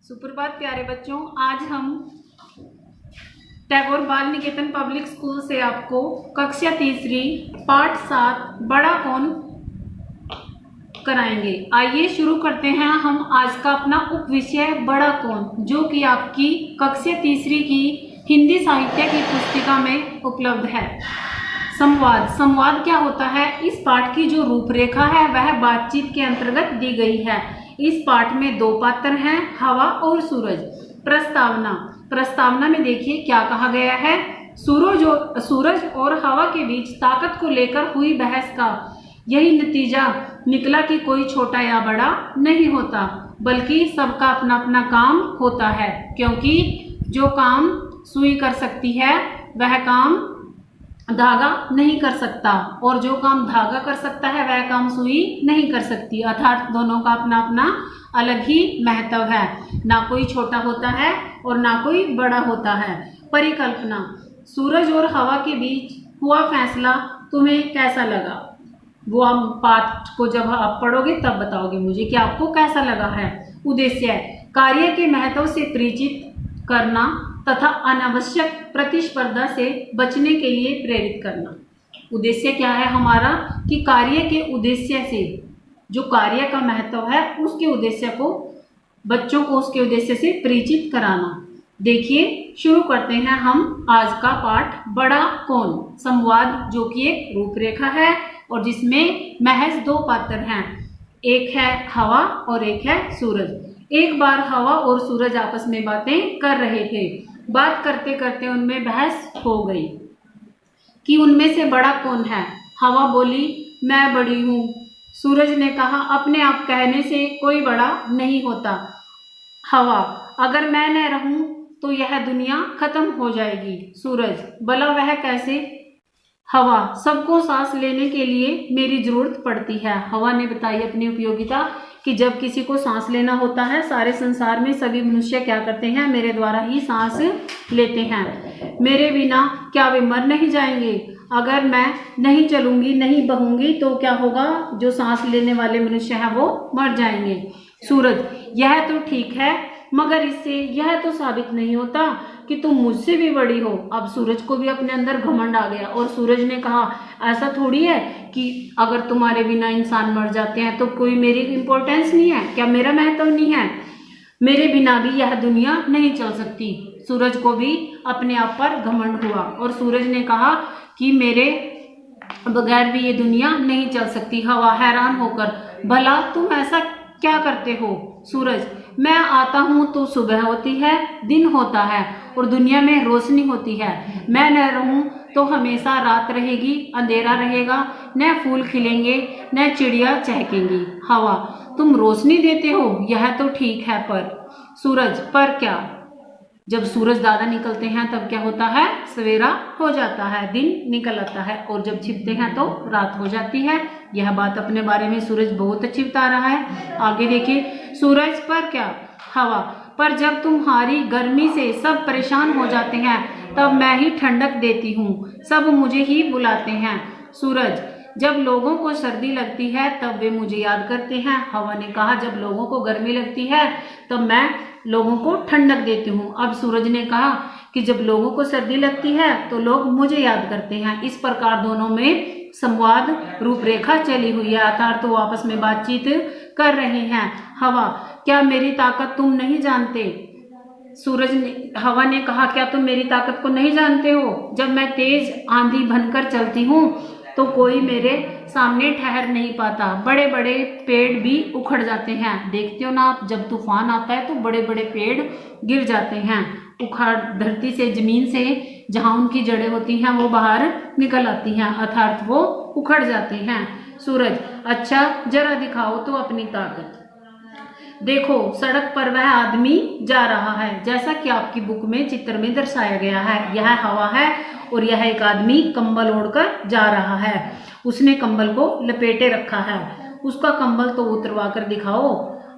सुप्रभात प्यारे बच्चों। आज हम टैगोर बाल निकेतन पब्लिक स्कूल से आपको कक्षा तीसरी पाठ 7 बड़ा कौन कराएंगे। आइए शुरू करते हैं हम आज का अपना उप विषय बड़ा कौन, जो कि आपकी कक्षा तीसरी की हिंदी साहित्य की पुस्तिका में उपलब्ध है। संवाद क्या होता है? इस पाठ की जो रूपरेखा है वह बातचीत के अंतर्गत दी गई है। इस पाठ में दो पात्र हैं, हवा और सूरज। प्रस्तावना में देखिए क्या कहा गया है। सूरज और हवा के बीच ताकत को लेकर हुई बहस का यही नतीजा निकला कि कोई छोटा या बड़ा नहीं होता, बल्कि सबका अपना अपना काम होता है, क्योंकि जो काम सुई कर सकती है वह काम धागा नहीं कर सकता, और जो काम धागा कर सकता है वह काम सुई नहीं कर सकती। अर्थात दोनों का अपना अपना अलग ही महत्व है। ना कोई छोटा होता है और ना कोई बड़ा होता है। परिकल्पना, सूरज और हवा के बीच हुआ फैसला तुम्हें कैसा लगा? वो आप पाठ को जब आप पढ़ोगे तब बताओगे मुझे कि आपको कैसा लगा है। उद्देश्य, कार्य के महत्व से परिचित करना तथा अनावश्यक प्रतिस्पर्धा से बचने के लिए प्रेरित करना। उद्देश्य क्या है हमारा कि कार्य के उद्देश्य से, जो कार्य का महत्व है उसके उद्देश्य को बच्चों को उसके उद्देश्य से परिचित कराना। देखिए शुरू करते हैं हम आज का पाठ बड़ा कौन। संवाद जो कि एक रूपरेखा है और जिसमें महज दो पात्र हैं, एक है हवा और एक है सूरज। एक बार हवा और सूरज आपस में बातें कर रहे थे। बात करते करते उनमें बहस हो गई कि उनमें से बड़ा कौन है। हवा बोली, मैं बड़ी हूँ। सूरज ने कहा, अपने आप कहने से कोई बड़ा नहीं होता। हवा, अगर मैं न रहूं तो यह दुनिया खत्म हो जाएगी। सूरज, भला वह कैसे? हवा, सबको सांस लेने के लिए मेरी जरूरत पड़ती है। हवा ने बताई अपनी उपयोगिता कि जब किसी को सांस लेना होता है, सारे संसार में सभी मनुष्य क्या करते हैं? मेरे द्वारा ही सांस लेते हैं। मेरे बिना क्या वे मर नहीं जाएंगे? अगर मैं नहीं चलूंगी, नहीं बहूंगी तो क्या होगा? जो सांस लेने वाले मनुष्य हैं वो मर जाएंगे। सूरज, यह तो ठीक है, मगर इससे यह तो साबित नहीं होता कि तुम मुझसे भी बड़ी हो। अब सूरज को भी अपने अंदर घमंड आ गया और सूरज ने कहा, ऐसा थोड़ी है कि अगर तुम्हारे बिना इंसान मर जाते हैं तो कोई मेरी इंपॉर्टेंस नहीं है क्या? मेरा महत्व नहीं है? मेरे बिना भी यह दुनिया नहीं चल सकती। सूरज को भी अपने आप पर घमंड हुआ और सूरज ने कहा कि मेरे बगैर भी ये दुनिया नहीं चल सकती। हवा हैरान होकर, भला तुम ऐसा क्या करते हो? सूरज, मैं आता हूँ तो सुबह होती है, दिन होता है और दुनिया में रोशनी होती है। मैं न रहूं तो हमेशा रात रहेगी, अंधेरा रहेगा, न फूल खिलेंगे न चिड़िया चहकेंगी। हवा, तुम रोशनी देते हो, यह तो ठीक है, पर सूरज, पर क्या? जब सूरज ज्यादा निकलते हैं तब क्या होता है? सवेरा हो जाता है, दिन निकल आता है, और जब छिपते हैं तो रात हो जाती है। यह बात अपने बारे में सूरज बहुत अच्छी बता रहा है। आगे देखिए, सूरज, पर क्या? हवा, पर जब तुम्हारी गर्मी से सब परेशान हो जाते हैं तब मैं ही ठंडक देती हूँ, सब मुझे ही बुलाते हैं। सूरज, जब लोगों को सर्दी लगती है तब वे मुझे याद करते हैं। हवा ने कहा, जब लोगों को गर्मी लगती है तब मैं लोगों को ठंडक देती हूँ। अब सूरज ने कहा कि जब लोगों को सर्दी लगती है तो लोग मुझे याद करते हैं। इस प्रकार दोनों में संवाद रूपरेखा चली हुई है, अर्थात तो आपस में बातचीत कर रहे हैं। हवा, क्या मेरी ताकत तुम नहीं जानते? हवा ने कहा, क्या तुम मेरी ताकत को नहीं जानते हो? जब मैं तेज आंधी बनकर चलती हूँ तो कोई मेरे सामने ठहर नहीं पाता। बड़े बड़े पेड़ भी उखड़ जाते हैं। देखते हो ना आप, जब तूफान आता है तो बड़े बड़े पेड़ गिर जाते हैं, उखाड़ धरती से, जमीन से जहाँ उनकी जड़ें होती हैं वो बाहर निकल आती हैं, अर्थात वो उखड़ जाते हैं। सूरज, अच्छा जरा दिखाओ तो अपनी ताकत। देखो, सड़क पर वह आदमी जा रहा है, जैसा कि आपकी बुक में चित्र में दर्शाया गया है। यह हवा है और यह एक आदमी कंबल ओढ़कर जा रहा है। उसने कंबल को लपेटे रखा है। उसका कंबल तो उतरवा कर दिखाओ।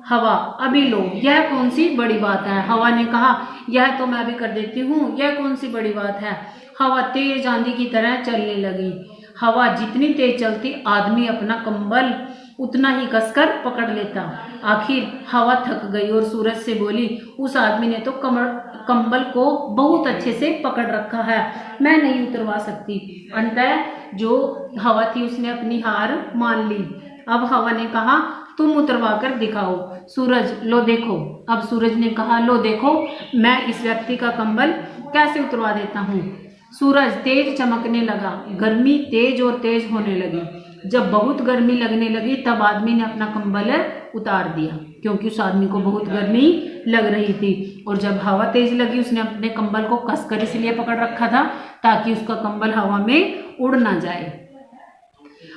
हवा, अभी लो, यह कौन सी बड़ी बात है? हवा ने कहा, यह तो मैं भी कर देती हूँ, यह कौन सी बड़ी बात है? हवा तेज आंधी की तरह चलने लगी। हवा जितनी तेज चलती, आदमी अपना कंबल उतना ही कसकर पकड़ लेता। आखिर हवा थक गई और सूरज से बोली, उस आदमी ने तो कंबल को बहुत अच्छे से पकड़ रखा है, मैं नहीं उतरवा सकती। अंततः जो हवा थी उसने अपनी हार मान ली। अब हवा ने कहा, तुम उतरवा कर दिखाओ। सूरज, लो देखो। अब सूरज ने कहा, लो देखो मैं इस व्यक्ति का कंबल कैसे उतरवा देता हूँ। सूरज तेज चमकने लगा, गर्मी तेज और तेज होने लगी। जब बहुत गर्मी लगने लगी तब आदमी ने अपना कंबल उतार दिया, क्योंकि उस आदमी को बहुत गर्मी लग रही थी। और जब हवा तेज लगी उसने अपने कंबल को कसकर इसलिए पकड़ रखा था ताकि उसका कंबल हवा में उड़ ना जाए।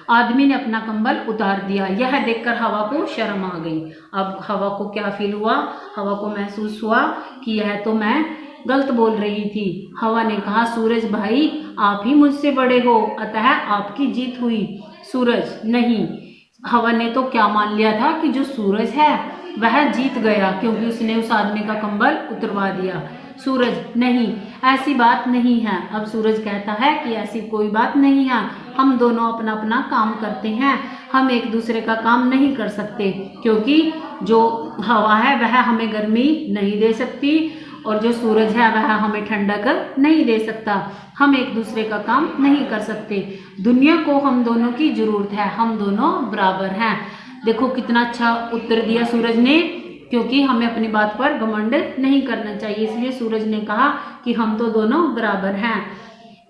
आदमी ने अपना कंबल उतार दिया। यह देखकर हवा को शर्म आ गई। अब हवा को क्या फील हुआ? हवा को महसूस हुआ कि यह तो मैं गलत बोल रही थी। हवा ने कहा, सूरज भाई आप ही मुझसे बड़े हो, अतः आपकी जीत हुई। सूरज, नहीं। हवा ने तो क्या मान लिया था कि जो सूरज है वह जीत गया, क्योंकि उसने उस आदमी का कंबल उतरवा दिया। सूरज, नहीं, ऐसी बात नहीं है। अब सूरज कहता है कि ऐसी कोई बात नहीं है, हम दोनों अपना अपना काम करते हैं, हम एक दूसरे का काम नहीं कर सकते, क्योंकि जो हवा है वह हमें गर्मी नहीं दे सकती और जो सूरज है वह हमें ठंडक नहीं दे सकता। हम एक दूसरे का काम नहीं कर सकते। दुनिया को हम दोनों की जरूरत है, हम दोनों बराबर हैं। देखो कितना अच्छा उत्तर दिया सूरज ने, क्योंकि हमें अपनी बात पर घमंड नहीं करना चाहिए। इसलिए सूरज ने कहा कि हम तो दोनों बराबर हैं।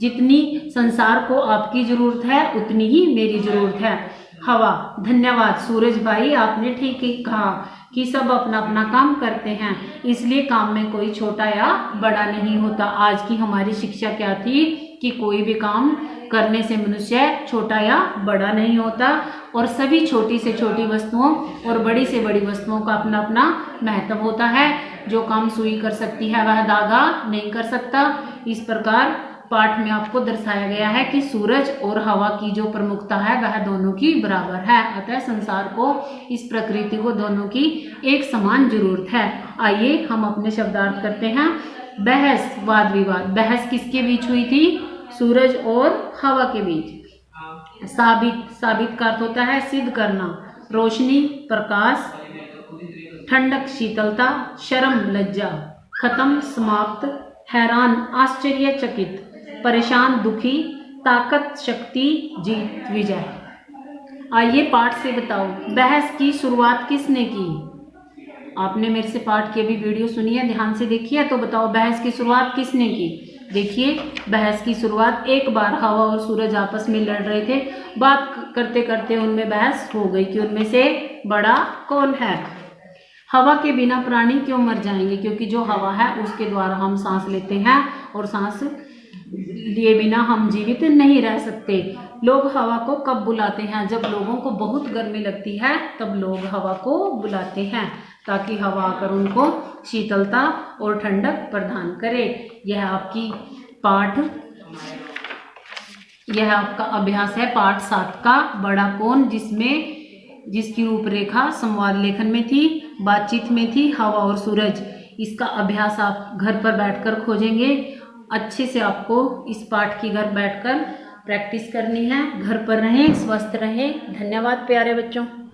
जितनी संसार को आपकी जरूरत है उतनी ही मेरी जरूरत है। हवा, धन्यवाद सूरज भाई, आपने ठीक ही कहा कि सब अपना अपना काम करते हैं, इसलिए काम में कोई छोटा या बड़ा नहीं होता। आज की हमारी शिक्षा क्या थी कि कोई भी काम करने से मनुष्य छोटा या बड़ा नहीं होता, और सभी छोटी से छोटी वस्तुओं और बड़ी से बड़ी वस्तुओं का अपना अपना महत्व होता है। जो काम सुई कर सकती है वह धागा नहीं कर सकता। इस प्रकार पाठ में आपको दर्शाया गया है कि सूरज और हवा की जो प्रमुखता है वह दोनों की बराबर है, अतः संसार को, इस प्रकृति को दोनों की एक समान जरूरत है। आइए हम अपने शब्दार्थ करते हैं। बहस, वाद विवाद। बहस किसके बीच हुई थी? सूरज और हवा के बीच। साबित, साबित का अर्थ होता है सिद्ध करना। रोशनी, प्रकाश। ठंडक, शीतलता। शर्म, लज्जा। खत्म, समाप्त। हैरान, आश्चर्यचकित। परेशान, दुखी। ताकत, शक्ति। जीत, विजय। आइए पाठ से बताओ, बहस की शुरुआत किसने की? आपने मेरे से पाठ की अभी वीडियो सुनी है, ध्यान से देखिए। तो बताओ बहस की शुरुआत किसने की? देखिए, बहस की शुरुआत, एक बार हवा और सूरज आपस में लड़ रहे थे। बात करते करते उनमें बहस हो गई कि उनमें से बड़ा कौन है। हवा के बिना प्राणी क्यों मर जाएंगे? क्योंकि जो हवा है उसके द्वारा हम सांस लेते हैं और सांस लिए बिना हम जीवित नहीं रह सकते। लोग हवा को कब बुलाते हैं? जब लोगों को बहुत गर्मी लगती है तब लोग हवा को बुलाते हैं, ताकि हवा आकर उनको शीतलता और ठंडक प्रदान करे। यह आपका अभ्यास है पाठ 7 का, बड़ा कौन, जिसकी रूपरेखा संवाद लेखन में थी, बातचीत में थी, हवा और सूरज। इसका अभ्यास आप घर पर बैठकर खोजेंगे। अच्छे से आपको इस पाठ की घर बैठकर प्रैक्टिस करनी है। घर पर रहें, स्वस्थ रहें। धन्यवाद प्यारे बच्चों।